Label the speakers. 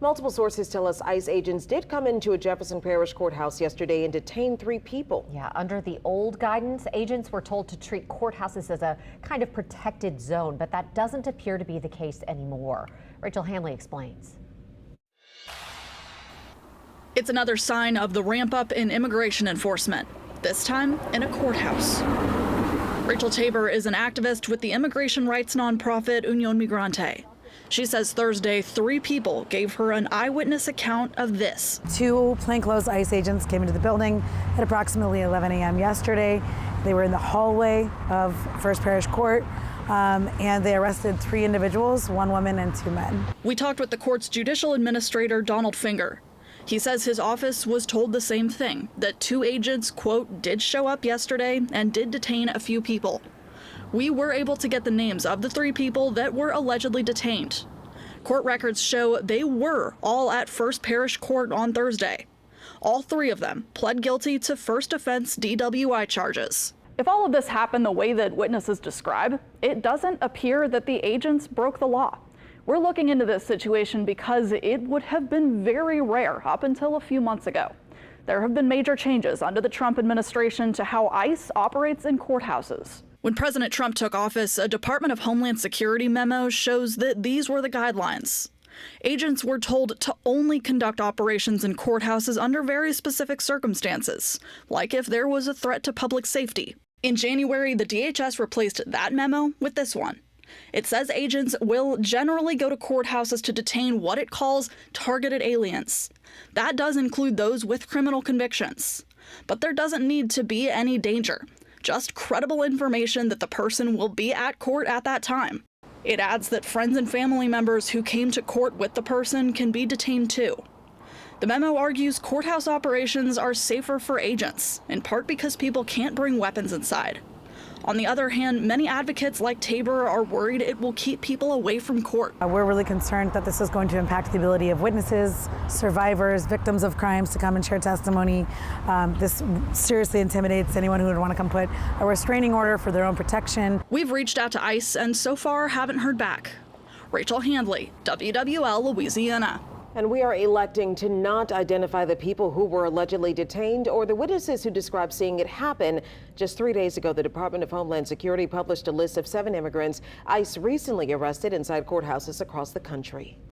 Speaker 1: Multiple sources tell us ICE agents did come into a Jefferson Parish courthouse yesterday and detain 3 people.
Speaker 2: Yeah, under the old guidance, agents were told to treat courthouses as a kind of protected zone, but that doesn't appear to be the case anymore. Rachel Hanley explains.
Speaker 3: It's another sign of the ramp up in immigration enforcement, this time in a courthouse. Rachel Tabor is an activist with the immigration rights nonprofit Unión Migrante. She says Thursday, 3 people gave her an eyewitness account of this.
Speaker 4: 2 plainclothes ICE agents came into the building at approximately 11 a.m. yesterday. They were in the hallway of First Parish Court, and they arrested 3 individuals, 1 woman and 2 men.
Speaker 3: We talked with the court's judicial administrator, Donald Finger. He says his office was told the same thing, that 2 agents, quote, did show up yesterday and did detain a few people. We were able to get the names of the 3 people that were allegedly detained. Court records show they were all at First Parish Court on Thursday. All 3 of them pled guilty to first offense DWI charges.
Speaker 5: If all of this happened the way that witnesses describe, it doesn't appear that the agents broke the law. We're looking into this situation because it would have been very rare up until a few months ago. There have been major changes under the Trump administration to how ICE operates in courthouses.
Speaker 3: When President Trump took office, a Department of Homeland Security memo shows that these were the guidelines. Agents were told to only conduct operations in courthouses under very specific circumstances, like if there was a threat to public safety. In January, the DHS replaced that memo with this one. It says agents will generally go to courthouses to detain what it calls targeted aliens. That does include those with criminal convictions. But there doesn't need to be any danger, just credible information that the person will be at court at that time. It adds that friends and family members who came to court with the person can be detained too. The memo argues courthouse operations are safer for agents, in part because people can't bring weapons inside. On the other hand, many advocates like Tabor are worried it will keep people away from court.
Speaker 4: We're really concerned that this is going to impact the ability of witnesses, survivors, victims of crimes to come and share testimony. This seriously intimidates anyone who would want to come put a restraining order for their own protection.
Speaker 3: We've reached out to ICE and so far haven't heard back. Rachel Hanley, WWL, Louisiana.
Speaker 1: And we are electing to not identify the people who were allegedly detained or the witnesses who described seeing it happen. Just 3 days ago, the Department of Homeland Security published a list of 7 immigrants ICE recently arrested inside courthouses across the country.